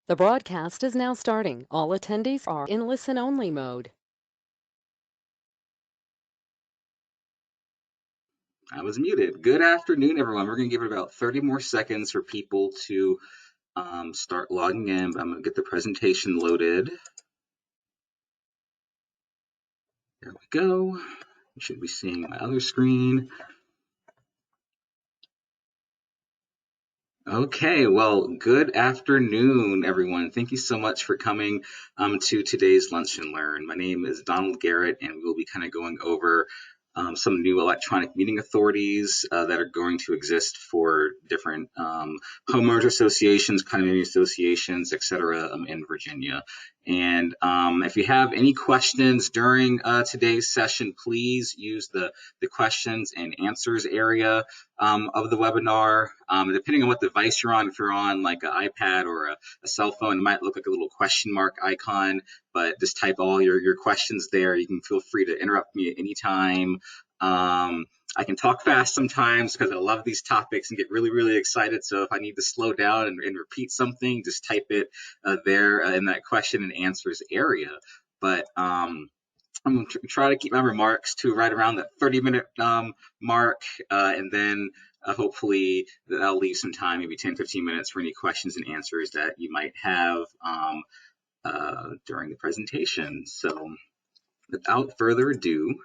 The broadcast is now starting. All attendees are in listen-only mode. I was muted. Good afternoon, everyone. We're going to give it about 30 more seconds for people to start logging in. I'm going to get the presentation loaded. There we go. You should be seeing my other screen. Okay, well, good afternoon, everyone. Thank you so much for coming to today's Lunch and Learn. My name is Donald Garrett, and we'll be kind of going over some new electronic meeting authorities that are going to exist for different homeowners associations, condominium associations, et cetera, in Virginia. And if you have any questions during today's session, please use the questions and answers area of the webinar. Depending on what device you're on, if you're on like an iPad or a cell phone, it might look like a little question mark icon, but just type all your questions there. You can feel free to interrupt me at any time. I can talk fast sometimes because I love these topics and get really, really excited. So if I need to slow down and repeat something, just type it there in that question and answers area. But I'm going to try to keep my remarks to right around that 30-minute mark, and then hopefully I'll leave some time, maybe 10, 15 minutes for any questions and answers that you might have during the presentation. So without further ado,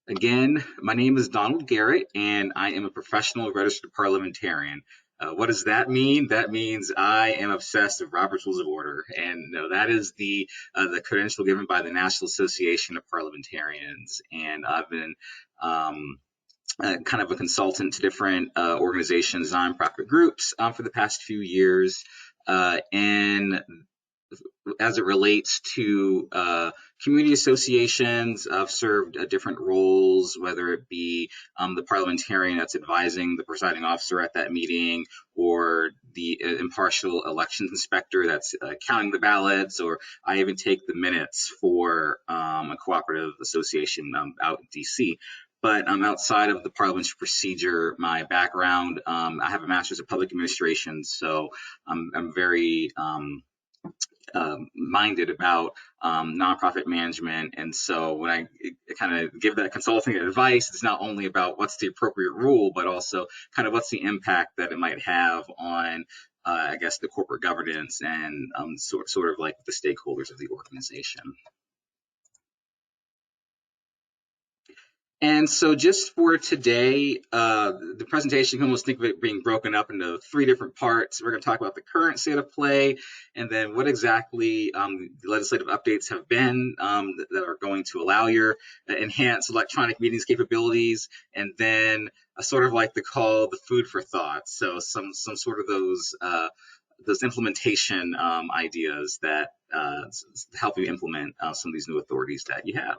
again, my name is Donald Garrett, and I am a professional registered parliamentarian. What does that mean? That means I am obsessed with Robert's Rules of Order, and that is the credential given by the National Association of Parliamentarians. And I've been kind of a consultant to different organizations, nonprofit groups for the past few years, and as it relates to community associations, I've served different roles, whether it be the parliamentarian that's advising the presiding officer at that meeting, or the impartial elections inspector that's counting the ballots, or I even take the minutes for a cooperative association out in DC. But outside of the parliamentary procedure, my background, I have a master's of public administration, so I'm very minded about nonprofit management. And so when I kind of give that consulting advice, it's not only about what's the appropriate rule, but also kind of what's the impact that it might have on, I guess, the corporate governance and sort of like the stakeholders of the organization. And so just for today, the presentation, you can almost think of it being broken up into 3 different parts. We're going to talk about the current state of play, and then what exactly the legislative updates have been that are going to allow your enhanced electronic meetings capabilities, and then sort of like the food for thought. So some sort of those implementation ideas that help you implement some of these new authorities that you have.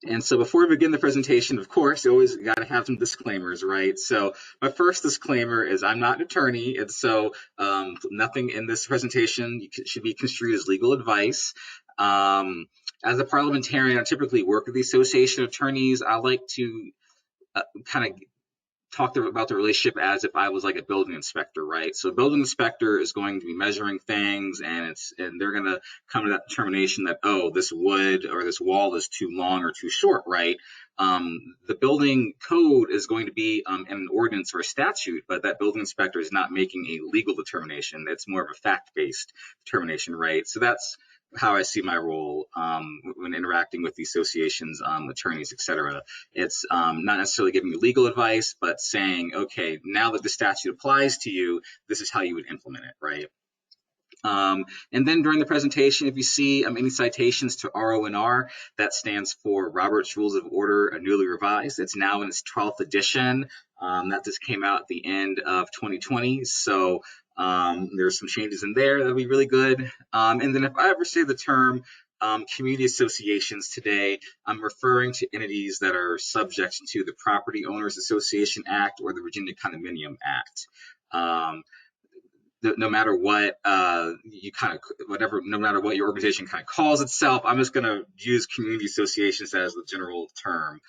And so before we begin the presentation, of course, you always got to have some disclaimers, right? So my first disclaimer is I'm not an attorney, and so nothing in this presentation should be construed as legal advice. As a parliamentarian, I typically work with the Association of Attorneys. I like to kind of talked about the relationship as if I was like a building inspector, right? So a building inspector is going to be measuring things, and they're going to come to that determination that, oh, this wood or this wall is too long or too short, right? The building code is going to be an ordinance or a statute, but that building inspector is not making a legal determination. It's more of a fact-based determination, right? So that's how I see my role when interacting with the associations, attorneys, et cetera. It's not necessarily giving you legal advice, but saying, okay, now that the statute applies to you, this is how you would implement it, right? And then during the presentation, if you see any citations to RONR, that stands for Robert's Rules of Order Newly Revised. It's now in its 12th edition. That just came out at the end of 2020. So there's some changes in there that'll be really good. And then if I ever say the term community associations today, I'm referring to entities that are subject to the Property Owners Association Act or the Virginia Condominium Act. no matter what no matter what your organization kind of calls itself, I'm just going to use community associations as the general term.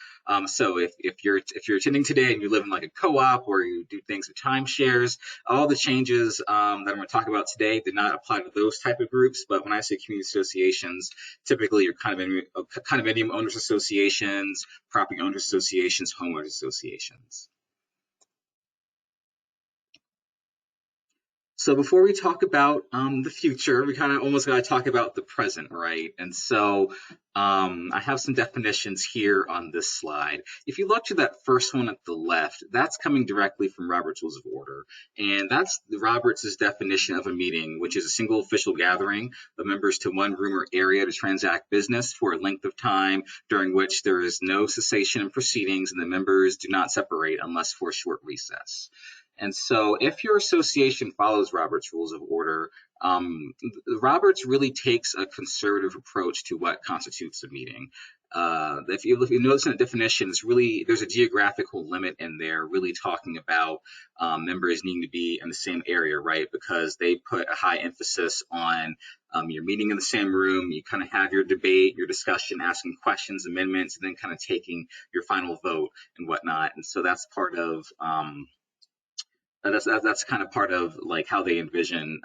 So if you're attending today and you live in like a co-op or you do things with timeshares, all the changes that I'm going to talk about today did not apply to those type of groups. But when I say community associations, typically you're condominium owners associations, property owners associations, homeowners associations. So before we talk about the future, we kind of almost got to talk about the present, right? And so I have some definitions here on this slide. If you look to that first one at the left, that's coming directly from Robert's Rules of Order. And that's Roberts' definition of a meeting, which is a single official gathering of members to one room or area to transact business for a length of time during which there is no cessation in proceedings and the members do not separate unless for a short recess. And so if your association follows Robert's Rules of Order, Roberts really takes a conservative approach to what constitutes a meeting. If you notice in the definition, there's a geographical limit in there, really talking about members needing to be in the same area, right? Because they put a high emphasis on your meeting in the same room, you kind of have your debate, your discussion, asking questions, amendments, and then kind of taking your final vote and whatnot. And so that's part of that's kind of part of like how they envision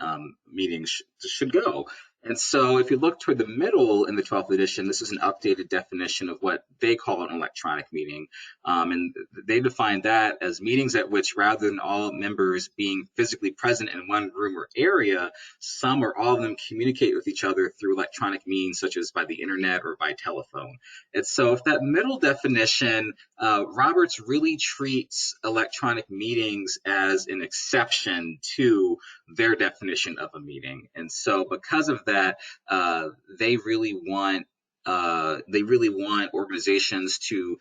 meetings should go. And so if you look toward the middle in the 12th edition, this is an updated definition of what they call an electronic meeting. And they define that as meetings at which, rather than all members being physically present in one room or area, some or all of them communicate with each other through electronic means, such as by the internet or by telephone. And so if that middle definition, Roberts really treats electronic meetings as an exception to their definition of a meeting. And so because of that, they really want organizations to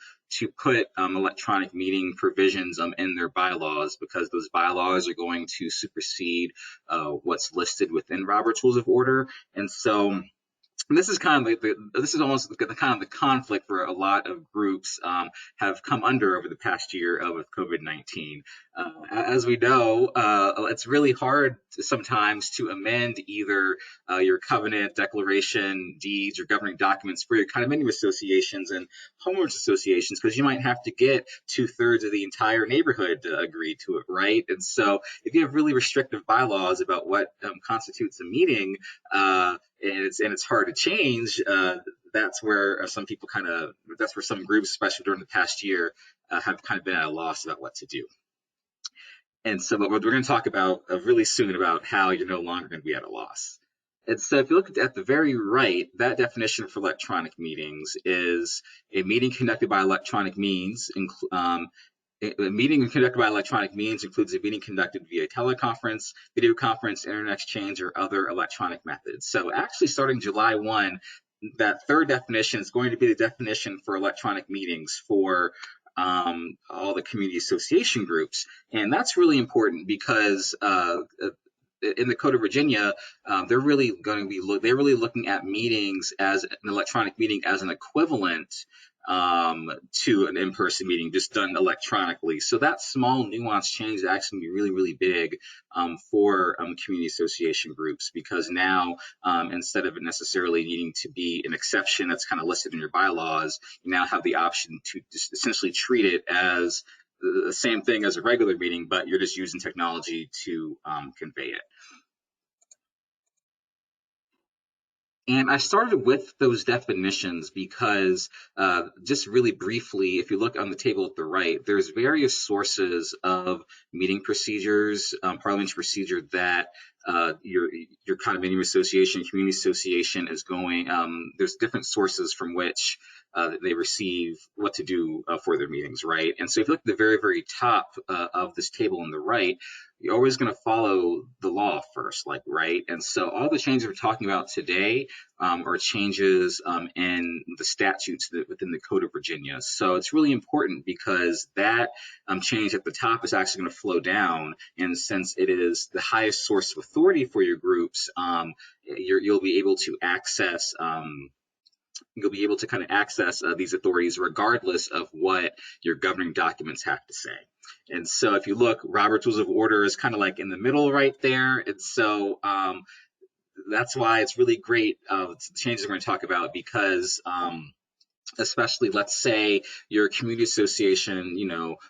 put electronic meeting provisions in their bylaws, because those bylaws are going to supersede what's listed within Robert's Rules of Order. And so this is kind of this is almost the kind of the conflict where a lot of groups have come under over the past year with COVID-19. As we know, it's really hard sometimes to amend either your covenant, declaration, deeds, or governing documents for your condominium associations and homeowners associations, because you might have to get 2/3 of the entire neighborhood to agree to it, right? And so if you have really restrictive bylaws about what constitutes a meeting, and it's hard to change, that's where some groups, especially during the past year, have kind of been at a loss about what to do. And so what we're going to talk about really soon about how you're no longer going to be at a loss. And so if you look at the very right, that definition for electronic meetings is a meeting conducted by electronic means. A meeting conducted by electronic means includes a meeting conducted via teleconference, video conference, internet exchange, or other electronic methods. So actually starting July 1, that third definition is going to be the definition for electronic meetings for all the community association groups. And that's really important because in the Code of Virginia, they're really looking at meetings as an electronic meeting as an equivalent to an in-person meeting just done electronically. So that small nuance change is actually going to be really, really big for community association groups, because now instead of it necessarily needing to be an exception that's kind of listed in your bylaws, you now have the option to just essentially treat it as the same thing as a regular meeting, but you're just using technology to convey it. And I started with those definitions because just really briefly, if you look on the table at the right, there's various sources of meeting procedures, parliamentary procedure that your condominium association, community association is going. There's different sources from which they receive what to do for their meetings, right? And so if you look at the very, very top of this table on the right, you're always going to follow the law first, right? And so all the changes we're talking about today are changes in the statutes within the Code of Virginia. So it's really important because that change at the top is actually going to flow down. And since it is the highest source of authority for your groups, you'll be able to access these authorities regardless of what your governing documents have to say. And so if you look, Robert's Rules of Order is kind of like in the middle right there. And so that's why it's really great, the changes we're going to talk about, because especially, let's say your community association,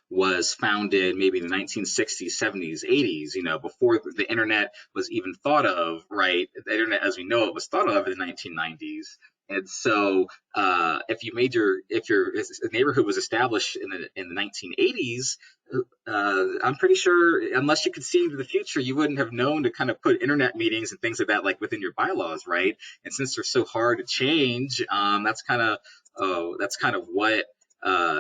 was founded maybe in the 1960s, 70s, 80s, before the internet was even thought of, right? The internet as we know it was thought of in the 1990s. And so if your neighborhood was established in the 1980s, I'm pretty sure, unless you could see into the future, you wouldn't have known to kind of put internet meetings and things like that like within your bylaws, right? And since they're so hard to change, that's kind of what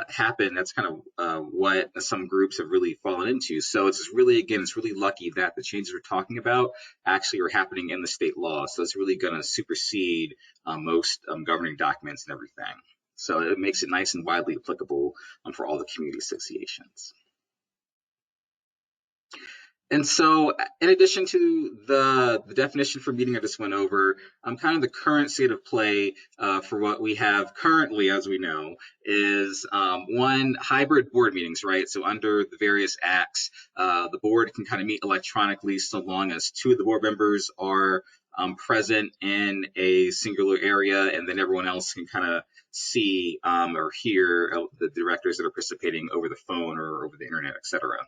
happened. That's kind of what some groups have really fallen into. So it's really lucky that the changes we're talking about actually are happening in the state law. So it's really going to supersede most governing documents and everything. So it makes it nice and widely applicable for all the community associations. And so, in addition to the definition for meeting I just went over, kind of the current state of play for what we have currently, as we know, is one, hybrid board meetings, right? So under the various acts, the board can kind of meet electronically so long as two of the board members are present in a singular area, and then everyone else can kind of see or hear the directors that are participating over the phone or over the internet, et cetera.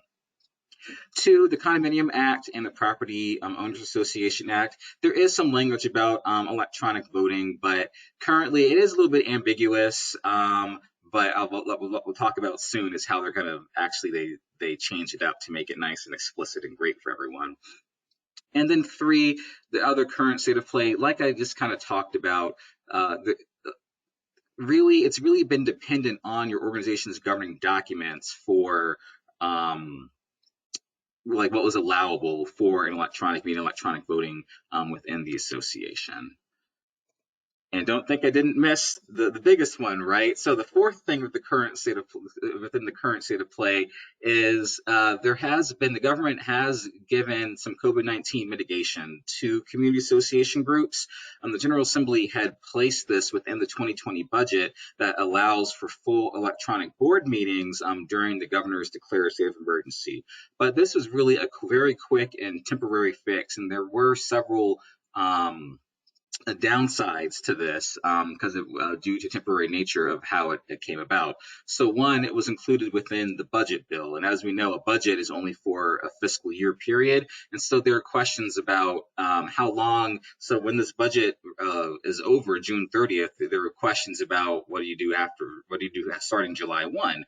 To the Condominium Act and the Property Owners Association Act, there is some language about electronic voting, but currently it is a little bit ambiguous. But we'll talk about soon is how they're going to actually they change it up to make it nice and explicit and great for everyone. And then 3, the other current state of play, like I just kind of talked about, it's really been dependent on your organization's governing documents for like what was allowable for an electronic meeting, electronic voting within the association. And don't think I didn't miss the biggest one, right? So the fourth thing with within the current state of play is the government has given some COVID-19 mitigation to community association groups. The General Assembly had placed this within the 2020 budget that allows for full electronic board meetings during the governor's declared state of emergency. But this was really a very quick and temporary fix, and there were several downsides to this because due to temporary nature of how it came about. So one, it was included within the budget bill, and as we know, a budget is only for a fiscal year period, and so there are questions about how long. So when this budget is over June 30th, there are questions about what do you do starting July 1.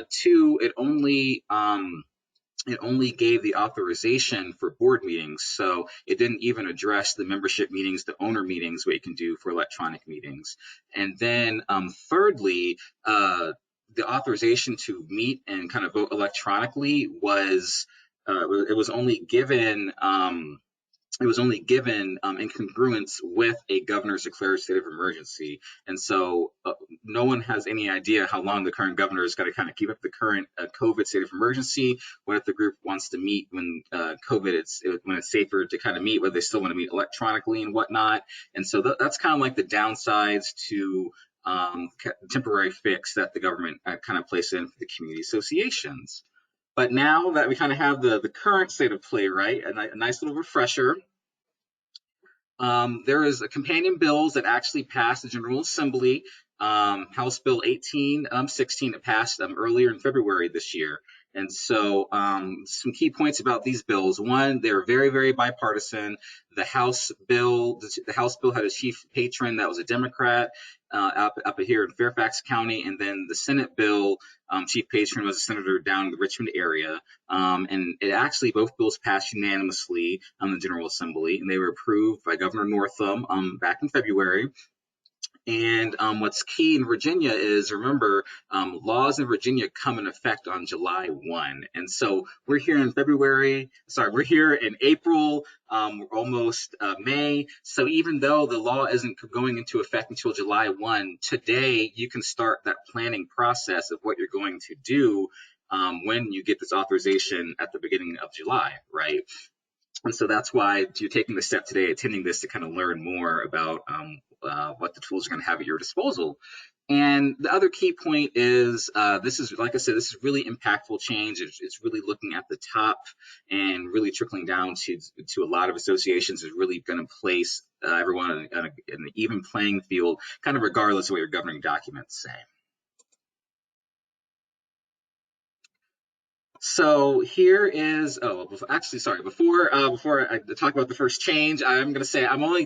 2, it only gave the authorization for board meetings, so it didn't even address the membership meetings, the owner meetings, what you can do for electronic meetings. And then thirdly, the authorization to meet and kind of vote electronically was only given in congruence with a governor's declared state of emergency. And so no one has any idea how long the current governor is going to kind of keep up the current COVID state of emergency. What if the group wants to meet when when it's safer to kind of meet, whether they still want to meet electronically and whatnot. And so that's kind of like the downsides to temporary fix that the government kind of placed in for the community associations. But now that we kind of have the current state of play, right, a nice little refresher, there is a companion bills that actually passed the General Assembly, House Bill 1816. It passed earlier in February this year. And so some key points about these bills. One, they're very, very bipartisan. The House bill had a chief patron that was a Democrat up here in Fairfax County, and then the Senate bill chief patron was a senator down in the Richmond area. And it actually, both bills passed unanimously on the General Assembly, and they were approved by Governor Northam back in February. And what's key in Virginia is, remember, laws in Virginia come in effect on July 1. And so we're here in April, we're almost May. So even though the law isn't going into effect until July 1, today you can start that planning process of what you're going to do when you get this authorization at the beginning of July, right? And so that's why you're taking the step today, attending this to kind of learn more about what the tools are going to have at your disposal. And the other key point is this is, like I said, this is really impactful change. It's really looking at the top and really trickling down to a lot of associations. Is really going to place everyone in an even playing field, kind of regardless of what your governing documents say. So here is, actually, sorry, before I talk about the first change, I'm going to say I'm only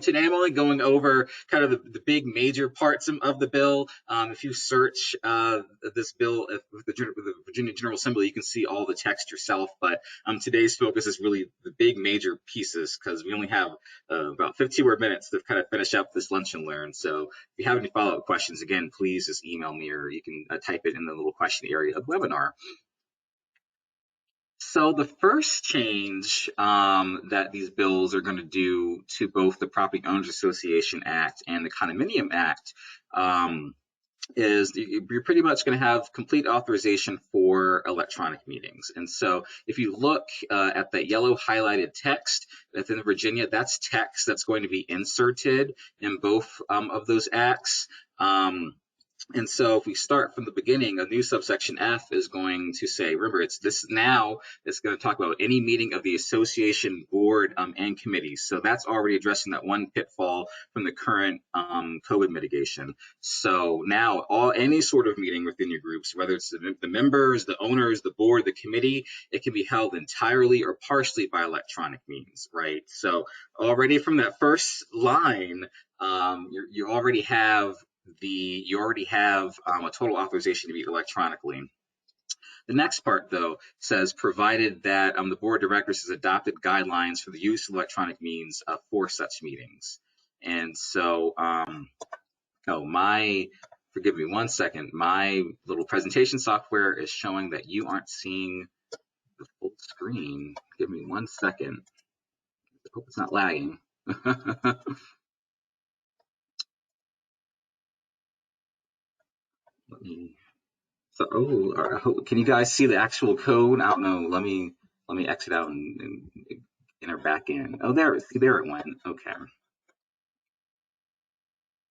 going over kind of the big major parts of the bill. If you search this bill with the Virginia General Assembly, you can see all the text yourself. But today's focus is really the big major pieces, because we only have about 15 more minutes to kind of finish up this lunch and learn. So if you have any follow-up questions, again, please just email me, or you can type it in the little question area of the webinar. So the first change that these bills are going to do to both the Property Owners Association Act and the Condominium Act is you're pretty much going to have complete authorization for electronic meetings. And so if you look at that yellow highlighted text within Virginia, that's text that's going to be inserted in both of those acts. And so if we start from the beginning, a new subsection F is going to say, remember, it's going to talk about any meeting of the association, board, and committees. So that's already addressing that one pitfall from the current COVID mitigation. So now any sort of meeting within your groups, whether it's the members, the owners, the board, the committee, it can be held entirely or partially by electronic means, right? So already from that first line, you already have a total authorization to meet electronically. The next part, though, says provided that the board of directors has adopted guidelines for the use of electronic means for such meetings. And so, forgive me one second, my little presentation software is showing that you aren't seeing the full screen. Give me 1 second. I hope it's not lagging. Let me. So, can you guys see the actual code? I don't know. Let me exit out and enter back in. Oh, there it went. Okay.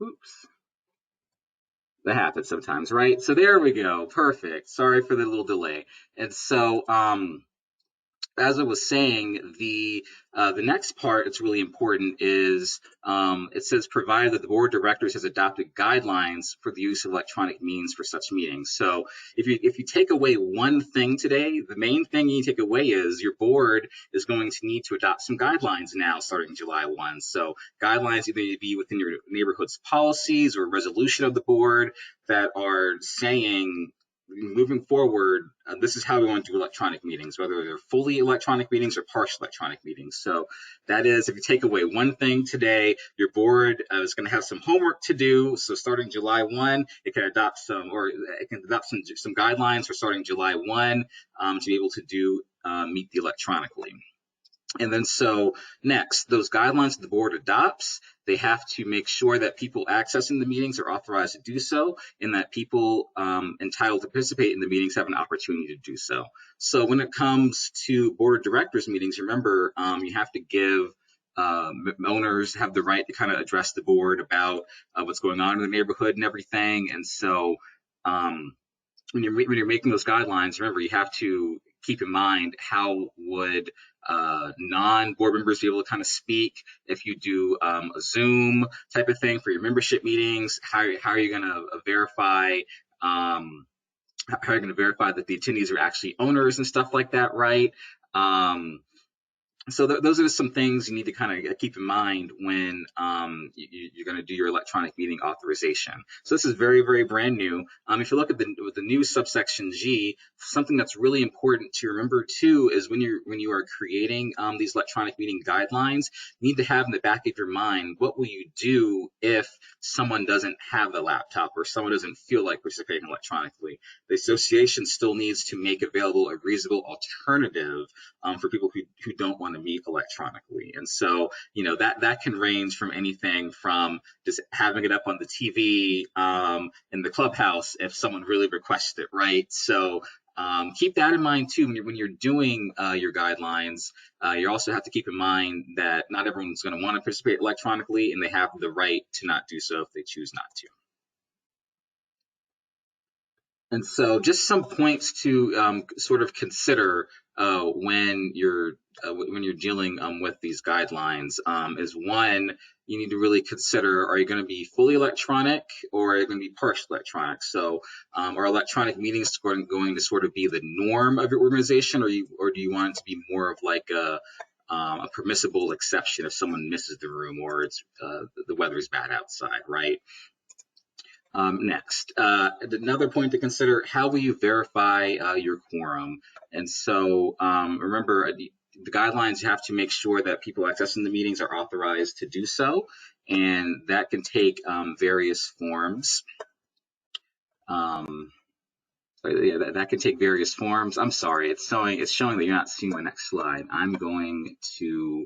Oops. That happens sometimes, right? So there we go. Perfect. Sorry for the little delay. And so, as I was saying, the next part that's really important is it says provided that the board of directors has adopted guidelines for the use of electronic means for such meetings. So if you take away one thing today, the main thing you take away is your board is going to need to adopt some guidelines now starting July 1. So guidelines either need to be within your neighborhood's policies or resolution of the board that are saying, moving forward, this is how we want to do electronic meetings, whether they're fully electronic meetings or partial electronic meetings. So that is, if you take away one thing today, your board is going to have some homework to do. So starting July 1, it can adopt some guidelines for starting July 1 to be able to do meet the electronically. And then so next, those guidelines the board adopts, they have to make sure that people accessing the meetings are authorized to do so, and that people entitled to participate in the meetings have an opportunity to do so. So when it comes to board of directors meetings, remember, you have to give owners have the right to kind of address the board about what's going on in the neighborhood and everything. And so when you're making those guidelines, remember, you have to keep in mind how would non-board members be able to kind of speak if you do a Zoom type of thing for your membership meetings. How are you going to verify how are you going to verify that the attendees are actually owners and stuff like that, right? So those are some things you need to kind of keep in mind when you're going to do your electronic meeting authorization. So this is very, very brand new. If you look at the new subsection G, something that's really important to remember too is when you are creating these electronic meeting guidelines, you need to have in the back of your mind, what will you do if someone doesn't have a laptop or someone doesn't feel like participating electronically? The association still needs to make available a reasonable alternative for people who don't want to meet electronically. And so, that can range from anything from just having it up on the TV in the clubhouse if someone really requests it, right? So Keep that in mind too when you're doing your guidelines. You also have to keep in mind that not everyone's going to want to participate electronically, and they have the right to not do so if they choose not to. And so just some points to sort of consider when you're dealing with these guidelines is one, you need to really consider, are you going to be fully electronic or are you going to be partially electronic? So are electronic meetings going to sort of be the norm of your organization, or do you want it to be more of like a permissible exception if someone misses the room or it's the weather is bad outside, right? Next, another point to consider, how will you verify your quorum? And so remember, the guidelines, you have to make sure that people accessing the meetings are authorized to do so, and that can take various forms. Yeah, that can take various forms. I'm sorry, it's showing that you're not seeing my next slide. I'm going to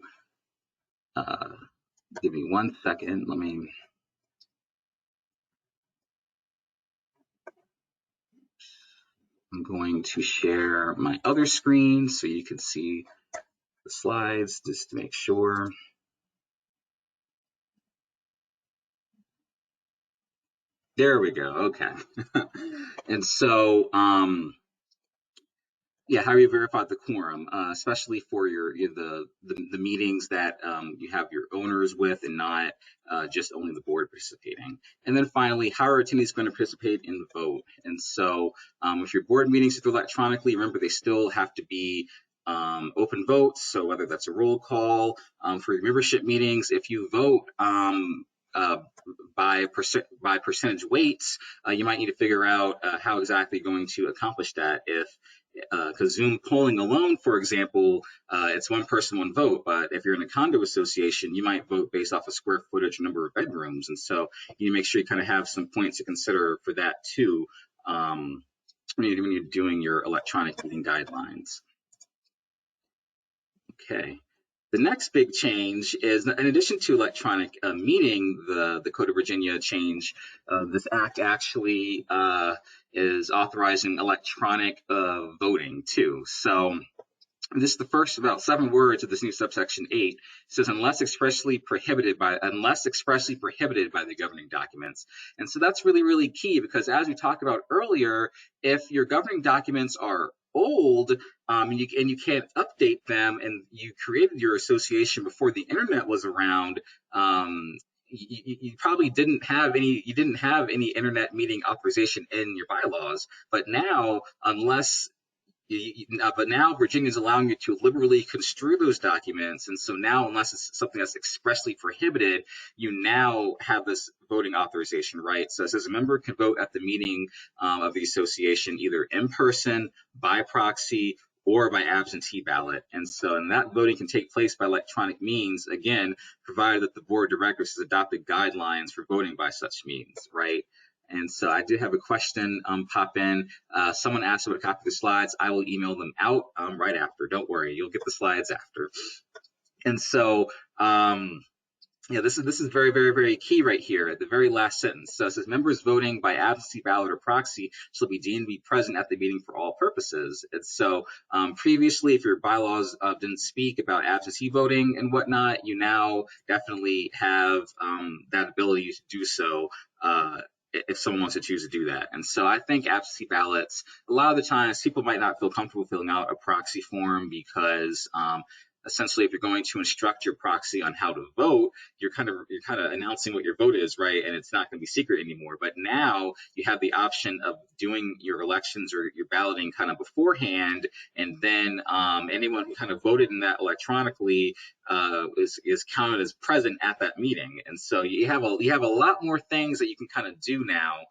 give me 1 second. I'm going to share my other screen so you can see the slides just to make sure. There we go. Okay. And so, yeah, how do you verify the quorum, especially for the meetings that you have your owners with and not just only the board participating. And then finally, how are attendees going to participate in the vote? And so if your board meetings are electronically, remember they still have to be open votes. So whether that's a roll call for your membership meetings, if you vote by percentage weights, you might need to figure out how exactly you're going to accomplish that. Because Zoom polling alone, for example, it's one person, one vote. But if you're in a condo association, you might vote based off of square footage, number of bedrooms. And so you need to make sure you kind of have some points to consider for that too when you're doing your electronic meeting guidelines. Okay. The next big change is, in addition to electronic meeting, the Code of Virginia change, this act actually is authorizing electronic voting too. So this is the first about 7 words of this new subsection 8. It says unless expressly prohibited by the governing documents. And so that's really, really key, because as we talked about earlier, if your governing documents are old and you can't update them, and you created your association before the internet was around, you probably didn't have any internet meeting authorization in your bylaws. But now, but now Virginia is allowing you to liberally construe those documents, and so now, unless it's something that's expressly prohibited, you now have this voting authorization, right? So it says a member can vote at the meeting of the association either in person, by proxy, or by absentee ballot. And that voting can take place by electronic means, again, provided that the board of directors has adopted guidelines for voting by such means, right? And so I did have a question pop in. Someone asked about a copy of the slides. I will email them out right after. Don't worry, you'll get the slides after. And so, yeah, this is very, very, very key right here at the very last sentence. So it says members voting by absentee ballot or proxy shall be deemed to be present at the meeting for all purposes. And so previously, if your bylaws didn't speak about absentee voting and whatnot, you now definitely have that ability to do so if someone wants to choose to do that. And so I think absentee ballots, a lot of the times people might not feel comfortable filling out a proxy form because essentially, if you're going to instruct your proxy on how to vote, you're kind of announcing what your vote is, right? And it's not going to be secret anymore. But now you have the option of doing your elections or your balloting kind of beforehand, and then anyone who kind of voted in that electronically is counted as present at that meeting. And so you have a lot more things that you can kind of do now.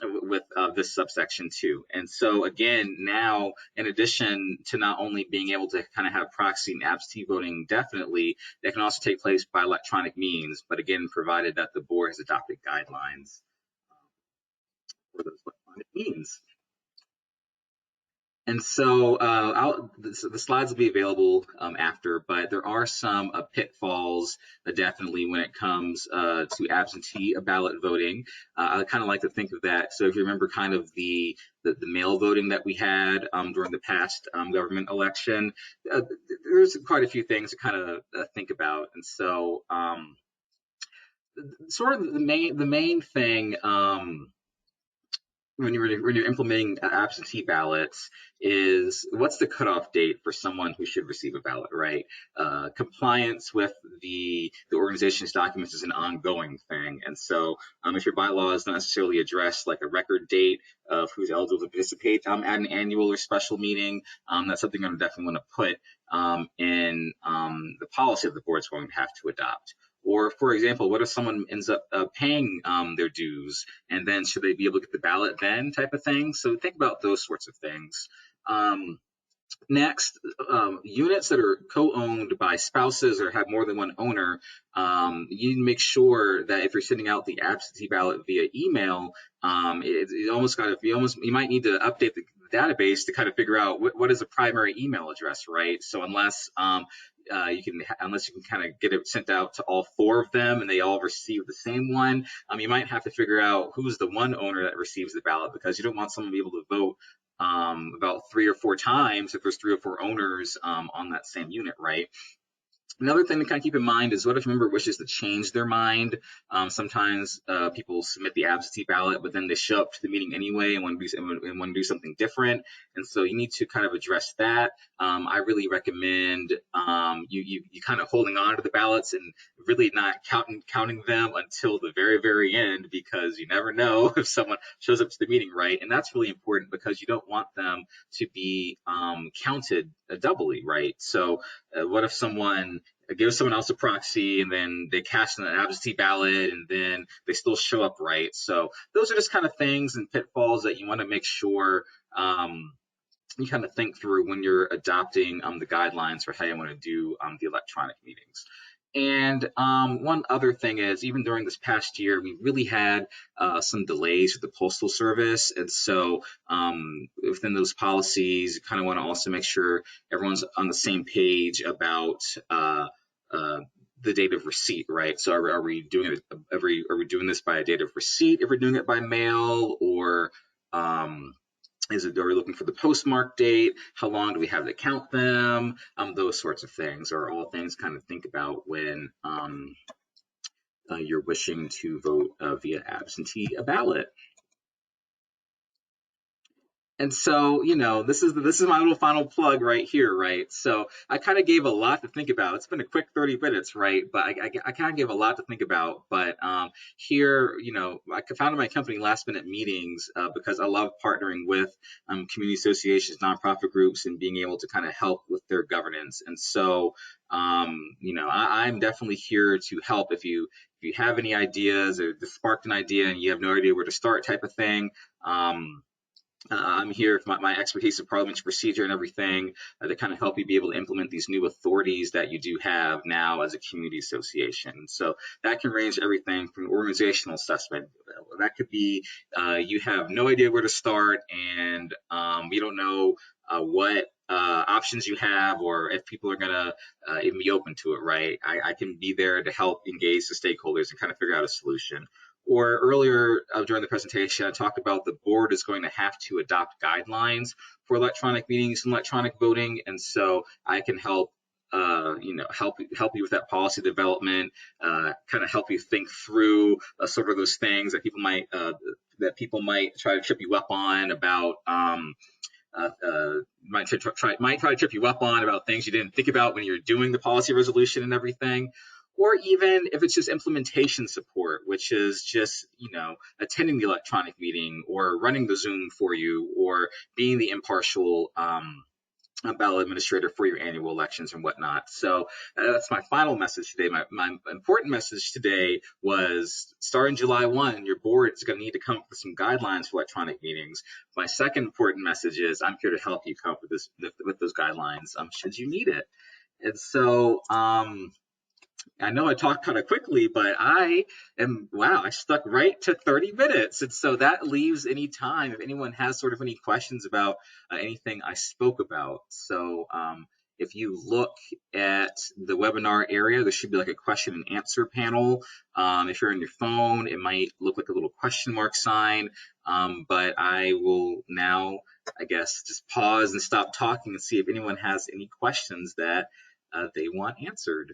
With this subsection 2. And so again, now, in addition to not only being able to kind of have proxy and absentee voting definitely, that can also take place by electronic means, but again, provided that the board has adopted guidelines for those electronic means. And so the slides will be available after, but there are some pitfalls definitely when it comes to absentee ballot voting. I kind of like to think of that. So if you remember kind of the mail voting that we had during the past government election, there's quite a few things to kind of think about. And so sort of the main thing when you're implementing absentee ballots is what's the cutoff date for someone who should receive a ballot, right? Compliance with the organization's documents is an ongoing thing, and so if your bylaws don't necessarily address like a record date of who's eligible to participate at an annual or special meeting, that's something I'm definitely going to put in the policy that the board's going to have to adopt. Or, for example, what if someone ends up paying their dues, and then should they be able to get the ballot then, type of thing? So think about those sorts of things. Next, units that are co-owned by spouses or have more than one owner, you need to make sure that if you're sending out the absentee ballot via email, you might need to update the database to kind of figure out what is a primary email address, right? So unless you can kind of get it sent out to all four of them and they all receive the same one, you might have to figure out who's the one owner that receives the ballot, because you don't want someone to be able to vote about 3 or 4 times if there's 3 or 4 owners on that same unit, right? Another thing to kind of keep in mind is what if a member wishes to change their mind? Sometimes people submit the absentee ballot, but then they show up to the meeting anyway and want to do something different. And so you need to kind of address that. I really recommend you kind of holding on to the ballots and really not counting them until the very, very end, because you never know if someone shows up to the meeting, right? And that's really important because you don't want them to be counted doubly, right? So what if someone gives someone else a proxy and then they cast an absentee ballot and then they still show up, right? So those are just kind of things and pitfalls that you want to make sure you kind of think through when you're adopting the guidelines for how you want to do the electronic meetings. And one other thing is, even during this past year, we really had some delays with the Postal Service. And so within those policies, you kind of want to also make sure everyone's on the same page about the date of receipt, right? So are we doing it? Are we doing this by a date of receipt? If we're doing it by mail, or are we looking for the postmark date? How long do we have to count them? Those sorts of things are all things kind of think about when you're wishing to vote via absentee ballot. And so, this is my little final plug right here, right? So I kind of gave a lot to think about. It's been a quick 30 minutes, right? But I kind of gave a lot to think about. But here, I founded my company Last Minute Meetings because I love partnering with community associations, nonprofit groups, and being able to kind of help with their governance. And so, I'm definitely here to help if you have any ideas or just sparked an idea and you have no idea where to start, type of thing. I'm here with my expertise in parliamentary procedure and everything to kind of help you be able to implement these new authorities that you do have now as a community association. So that can range everything from organizational assessment. That could be you have no idea where to start, and you don't know what options you have, or if people are going to even be open to it, right? I can be there to help engage the stakeholders and kind of figure out a solution. Or earlier during the presentation, I talked about the board is going to have to adopt guidelines for electronic meetings and electronic voting, and so I can help help you with that policy development, kind of help you think through sort of those things that people might try to trip you up on about. Might try to trip you up on about things you didn't think about when you're doing the policy resolution and everything. Or even if it's just implementation support, which is just, attending the electronic meeting or running the Zoom for you, or being the impartial ballot administrator for your annual elections and whatnot. So that's my final message today. My important message today was, starting July 1, your board is going to need to come up with some guidelines for electronic meetings. My second important message is I'm here to help you come up with those guidelines should you need it. And so I know I talked kind of quickly, but wow, I stuck right to 30 minutes. And so that leaves any time if anyone has sort of any questions about anything I spoke about. So if you look at the webinar area, there should be like a question and answer panel. If you're on your phone, it might look like a little question mark sign. But I will now, I guess, just pause and stop talking and see if anyone has any questions that they want answered.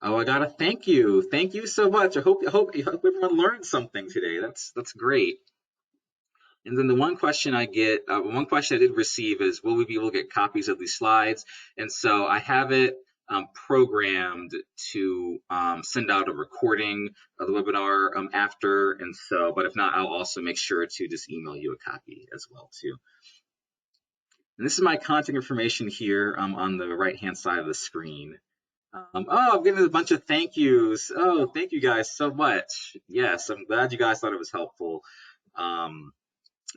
Oh, I gotta thank you. Thank you so much. I hope everyone learned something today. That's great. And then the one question I did receive is, will we be able to get copies of these slides? And so I have it programmed to send out a recording of the webinar after. And so, but if not, I'll also make sure to just email you a copy as well too. And this is my contact information here on the right-hand side of the screen. Oh, I'm getting a bunch of thank yous. Oh, thank you guys so much. Yes, I'm glad you guys thought it was helpful. Um,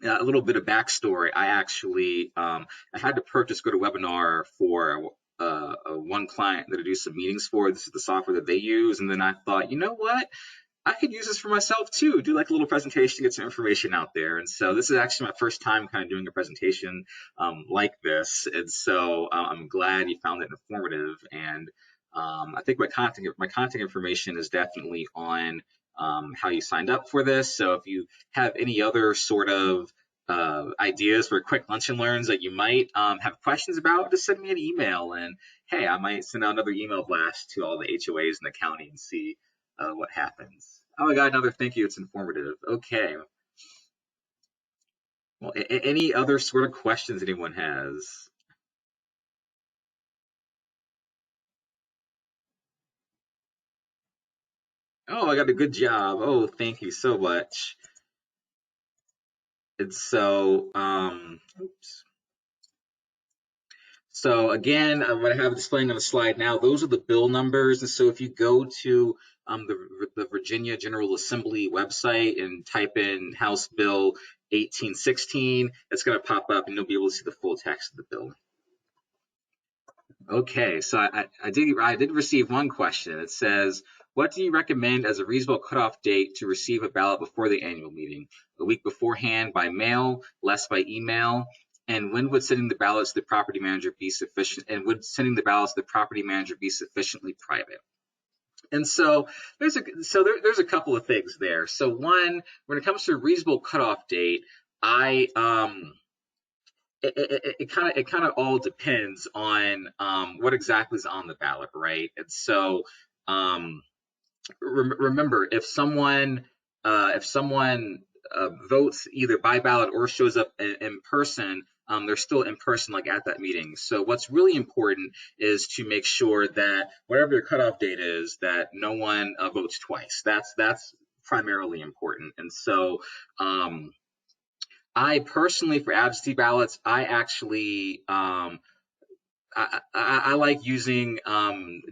a little bit of backstory. I had to purchase GoToWebinar for one client that I do some meetings for. This is the software that they use. And then I thought, you know what? I could use this for myself too, do like a little presentation to get some information out there. And so this is actually my first time kind of doing a presentation like this. And so I'm glad you found it informative. And I think my contact information is definitely on how you signed up for this. So if you have any other sort of ideas for quick lunch and learns that you might have questions about, just send me an email. And hey, I might send out another email blast to all the HOAs in the county and see what happens. Oh, I got another thank you. It's informative. Okay. Well, any other sort of questions anyone has? Oh, I got a good job. Oh, thank you so much. And so, oops. So again, what I have displaying on the slide now, those are the bill numbers. And so if you go to the Virginia General Assembly website and type in House Bill 1816, it's going to pop up and you'll be able to see the full text of the bill. Okay, so I did receive one question. It says, what do you recommend as a reasonable cutoff date to receive a ballot before the annual meeting? A week beforehand by mail, less by email? And when would sending the ballots to the property manager be sufficient? And would sending the ballots to the property manager be sufficiently private? And so there's a couple of things there. So one, when it comes to a reasonable cutoff date, I it kind of all depends on what exactly is on the ballot, right? And so um, remember, if someone votes either by ballot or shows up in person, they're still in person, like at that meeting. So what's really important is to make sure that whatever your cutoff date is, that no one votes twice. That's primarily important. And so I personally, for absentee ballots, I actually I like using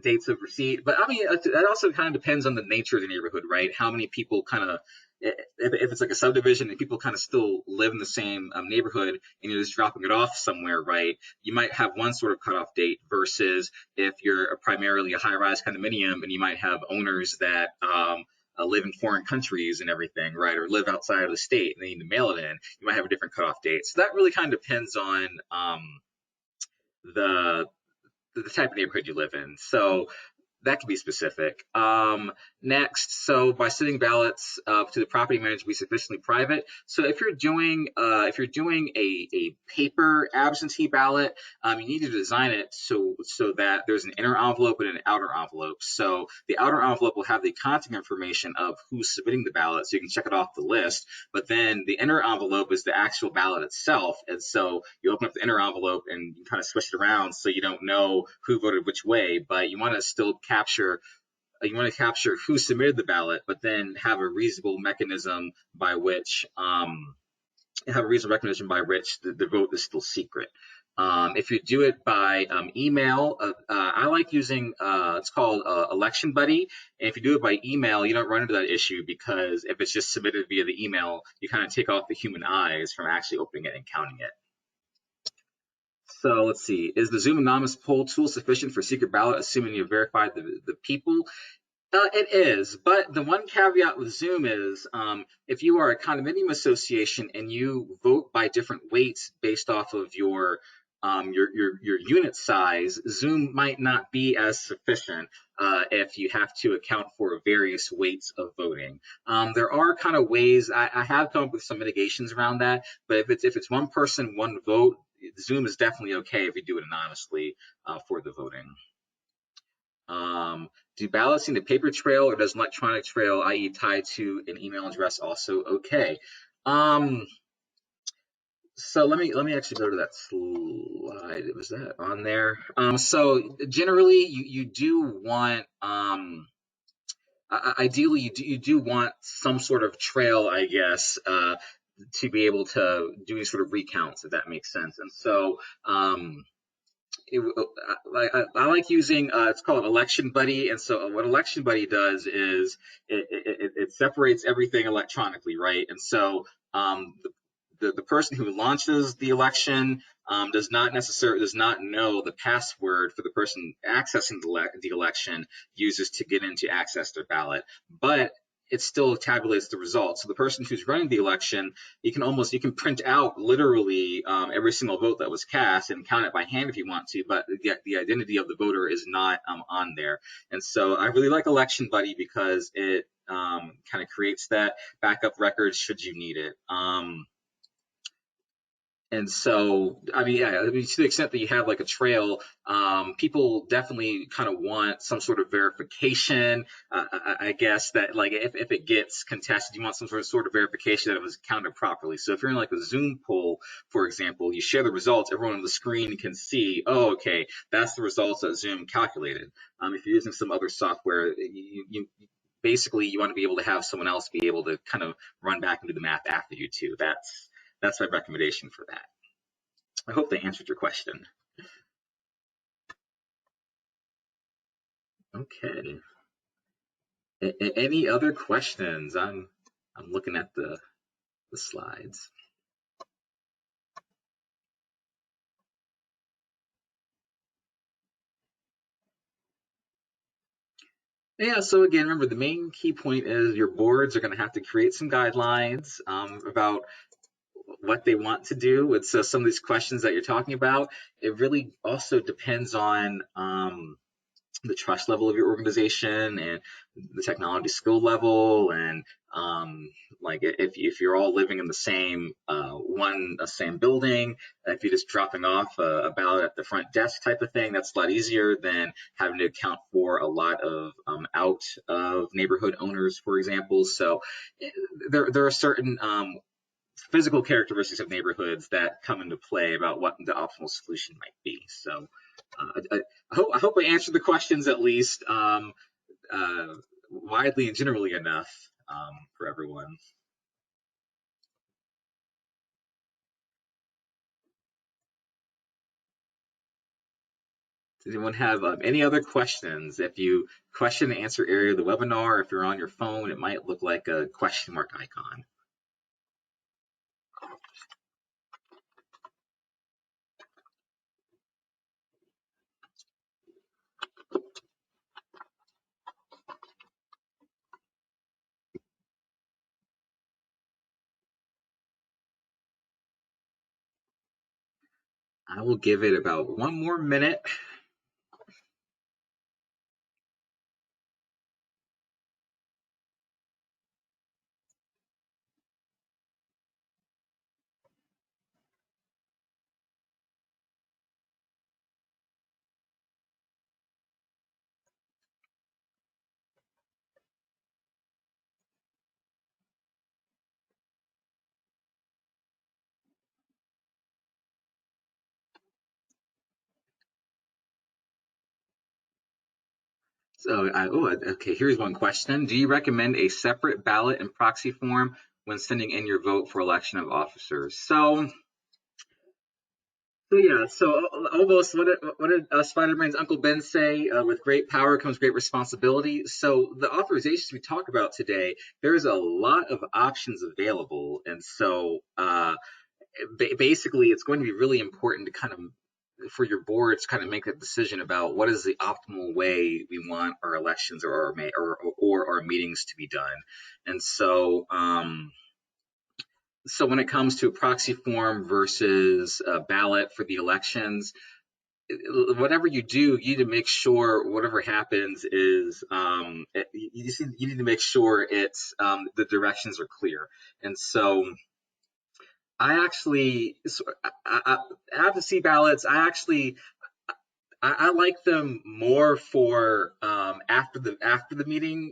dates of receipt, but I mean that also kind of depends on the nature of the neighborhood, right? How many people kind of, if it's like a subdivision and people kind of still live in the same neighborhood and you're just dropping it off somewhere, right? You might have one sort of cutoff date versus if you're primarily a high-rise condominium and you might have owners that live in foreign countries and everything, right? Or live outside of the state and they need to mail it in. You might have a different cutoff date. So that really kind of depends on the the type of neighborhood you live in. So that can be specific. Next, so by sending ballots to the property manager be sufficiently private. So if you're doing a paper absentee ballot, you need to design it so that there's an inner envelope and an outer envelope. So the outer envelope will have the contact information of who's submitting the ballot, so you can check it off the list. But then the inner envelope is the actual ballot itself, and so you open up the inner envelope and you kind of switch it around so you don't know who voted which way, but you want to still capture who submitted the ballot, but then have a reasonable mechanism by which the vote is still secret. If you do it by email, I like using it's called Election Buddy. And if you do it by email, you don't run into that issue because if it's just submitted via the email, you kind of take off the human eyes from actually opening it and counting it. So let's see. Is the Zoom anonymous poll tool sufficient for secret ballot, assuming you've verified the people? It is, but the one caveat with Zoom is if you are a condominium association and you vote by different weights based off of your unit size, Zoom might not be as sufficient if you have to account for various weights of voting. There are kind of ways. I have come up with some mitigations around that, but if it's one person, one vote, Zoom is definitely okay if you do it anonymously for the voting. Do ballots need a paper trail or does an electronic trail, i.e. tied to an email address, also okay? So let me actually go to that slide. Was that on there? So generally you do want ideally you do want some sort of trail, I guess, to be able to do any sort of recounts, if that makes sense. And so I like using it's called Election Buddy, and so what Election Buddy does is it separates everything electronically, right? And so the person who launches the election does not know the password for the person accessing the election uses to get in to access their ballot, but it still tabulates the results. So the person who's running the election, you can print out literally every single vote that was cast and count it by hand if you want to, but the identity of the voter is not on there. And so I really like Election Buddy because it kind of creates that backup record should you need it. And so, to the extent that you have like a trail, people definitely kind of want some sort of verification. I guess that like if it gets contested, you want some sort of verification that it was counted properly. So if you're in like a Zoom poll, for example, you share the results, everyone on the screen can see, oh, okay, that's the results that Zoom calculated. If you're using some other software, basically you want to be able to have someone else be able to kind of run back and do the math after you too. That's my recommendation for that. I hope they answered your question. Okay. Any other questions? I'm looking at the slides. Yeah, so again, remember the main key point is your boards are going to have to create some guidelines about what they want to do. And so some of these questions that you're talking about, it really also depends on the trust level of your organization and the technology skill level, and like if you're all living in the same same building, if you're just dropping off a ballot at the front desk type of thing, that's a lot easier than having to account for a lot of out of neighborhood owners, for example. So there are certain physical characteristics of neighborhoods that come into play about what the optimal solution might be. So I hope I answered the questions at least widely and generally enough for everyone. Does anyone have any other questions? If you question and answer area of the webinar, if you're on your phone, it might look like a question mark icon. I will give it about one more minute. So, okay, here's one question. Do you recommend a separate ballot and proxy form when sending in your vote for election of officers? So yeah, so almost what did Spider-Man's Uncle Ben say? With great power comes great responsibility. So the authorizations we talk about today, there's a lot of options available, and so basically, it's going to be really important to kind of for your board to kind of make that decision about what is the optimal way we want our elections or our meetings to be done. And so, so when it comes to a proxy form versus a ballot for the elections, whatever you do, you need to make sure whatever happens is you need to make sure it's the directions are clear. And so I actually absentee ballots. I like them more for after the meeting.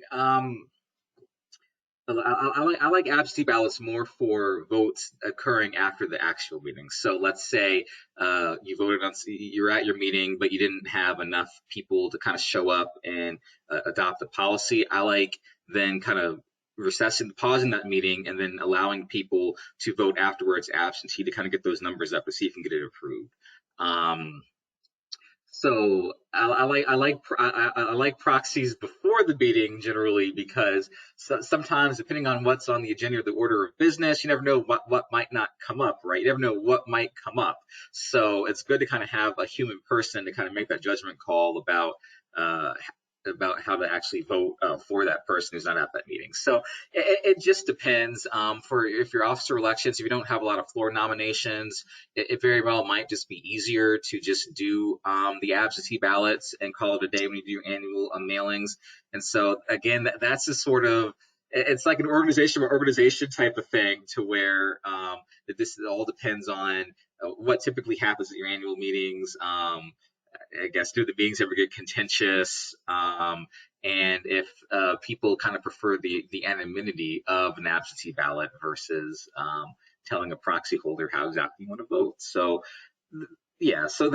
I like absentee ballots more for votes occurring after the actual meeting. So let's say you voted on, you're at your meeting, but you didn't have enough people to kind of show up and adopt the policy. I like then kind of pausing that meeting and then allowing people to vote afterwards absentee to kind of get those numbers up to see if you can get it approved. So I like proxies before the meeting generally because sometimes depending on what's on the agenda or the order of business, you never know what might not come up, right? You never know what might come up. So it's good to kind of have a human person to kind of make that judgment call uh, about how to actually vote for that person who's not at that meeting. So it just depends. For if your officer elections, if you don't have a lot of floor nominations, it very well might just be easier to just do the absentee ballots and call it a day when you do your annual mailings. And so again, that's a sort of, it's like an organization or organization type of thing to where this all depends on what typically happens at your annual meetings. I guess, do the meetings ever get contentious? And if people kind of prefer the anonymity of an absentee ballot versus telling a proxy holder how exactly you want to vote. So, yeah, so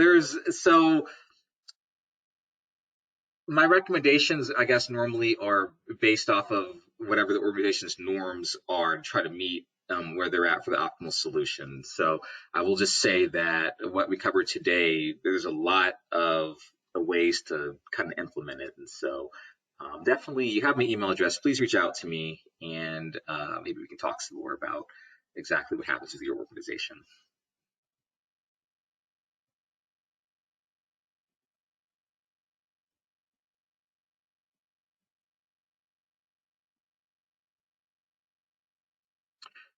my recommendations, I guess, normally are based off of whatever the organization's norms are to try to meet where they're at for the optimal solution. So I will just say that what we covered today, there's a lot of ways to kind of implement it. And so definitely, you have my email address. Please reach out to me and maybe we can talk some more about exactly what happens with your organization.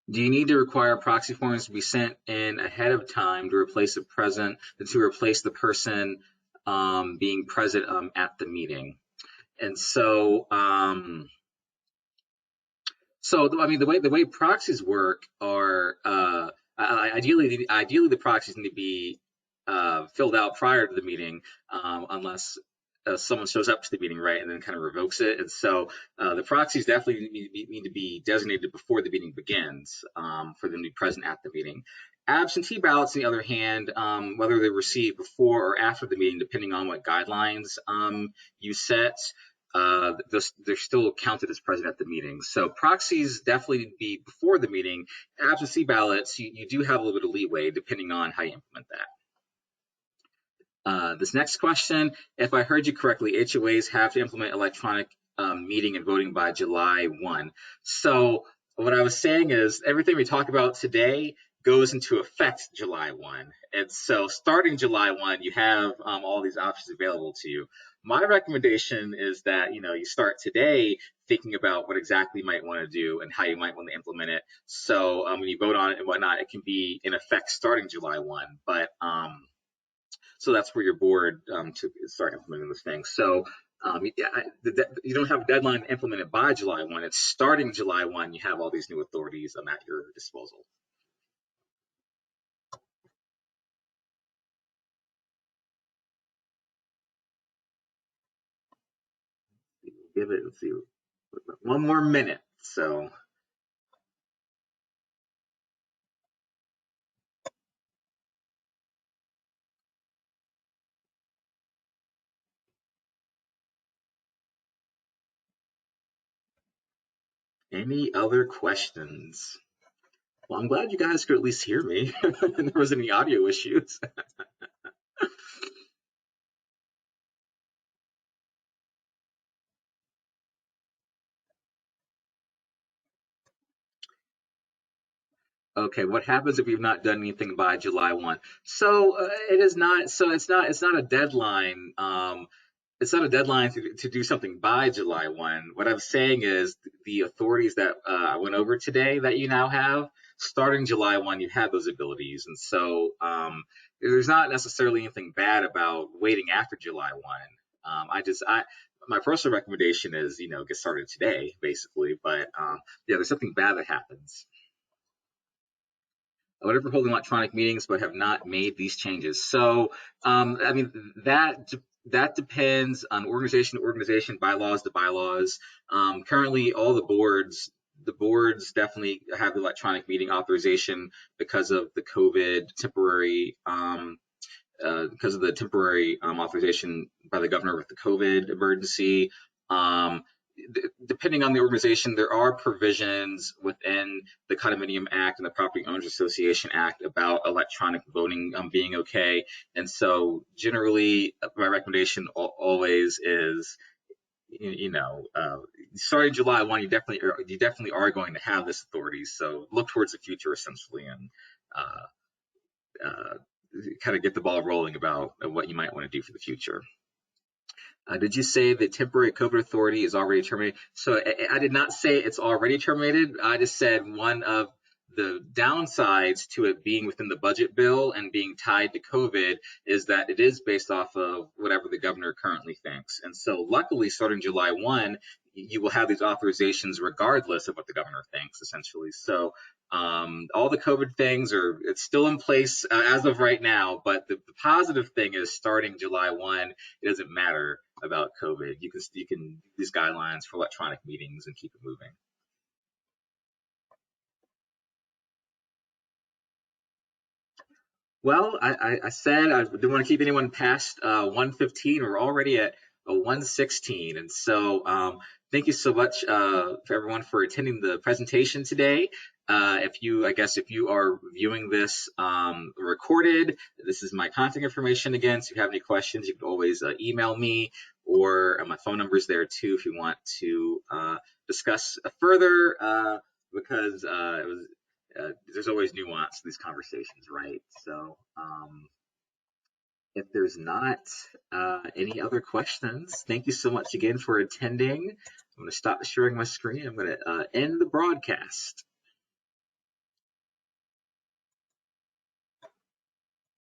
Do you need to require proxy forms to be sent in ahead of time to replace the person being present at the meeting? And so, I mean, the way proxies work are ideally the proxies need to be filled out prior to the meeting, unless someone shows up to the meeting, right, and then kind of revokes it. And so the proxies definitely need to be designated before the meeting begins for them to be present at the meeting. Absentee ballots, on the other hand, whether they're received before or after the meeting, depending on what guidelines you set, they're still counted as present at the meeting. So proxies definitely need to be before the meeting. Absentee ballots, you do have a little bit of leeway depending on how you implement that. This next question, if I heard you correctly, HOAs have to implement electronic meeting and voting by July 1. So what I was saying is everything we talk about today goes into effect July 1. And so starting July 1, you have all these options available to you. My recommendation is that, you start today thinking about what exactly you might want to do and how you might want to implement it. So when you vote on it and whatnot, it can be in effect starting July 1. But so that's where your board to start implementing this thing. So you don't have a deadline to implement it by July 1. It's starting July 1. You have all these new authorities at your disposal. Give it, let's see, one more minute. So any other questions? Well, I'm glad you guys could at least hear me and there was any audio issues. Okay, what happens if you've not done anything by July 1? So it is not. So it's not a deadline. It's not a deadline to do something by July 1. What I'm saying is the authorities that I went over today that you now have, starting July 1, you have those abilities. And so there's not necessarily anything bad about waiting after July 1. My personal recommendation is, get started today, basically. But yeah, there's something bad that happens. Whatever holding electronic meetings but have not made these changes. So, I mean, that depends on organization to organization, bylaws to bylaws. Currently, all the boards definitely have the electronic meeting authorization because of the COVID temporary, authorization by the governor with the COVID emergency. Um, Depending on the organization, there are provisions within the Condominium Act and the Property Owners Association Act about electronic voting being okay. And so, generally, my recommendation always is, starting July 1, you definitely are going to have this authority. So look towards the future, essentially, and kind of get the ball rolling about what you might want to do for the future. Did you say the temporary COVID authority is already terminated? So I did not say it's already terminated. I just said one of the downsides to it being within the budget bill and being tied to COVID is that it is based off of whatever the governor currently thinks. And so luckily, starting July 1, you will have these authorizations regardless of what the governor thinks, essentially. So all the COVID things it's still in place as of right now, but the positive thing is starting July 1, it doesn't matter about COVID. You can use these guidelines for electronic meetings and keep it moving. Well, I said I didn't want to keep anyone past 1:15. We're already at 1:16, and so thank you so much for everyone for attending the presentation today. If you are viewing this recorded, this is my contact information again. So if you have any questions, you can always email me, or my phone number is there too if you want to discuss further. Because there's always nuance to these conversations, right? So if there's not any other questions, thank you so much again for attending. I'm going to stop sharing my screen. I'm going to end the broadcast.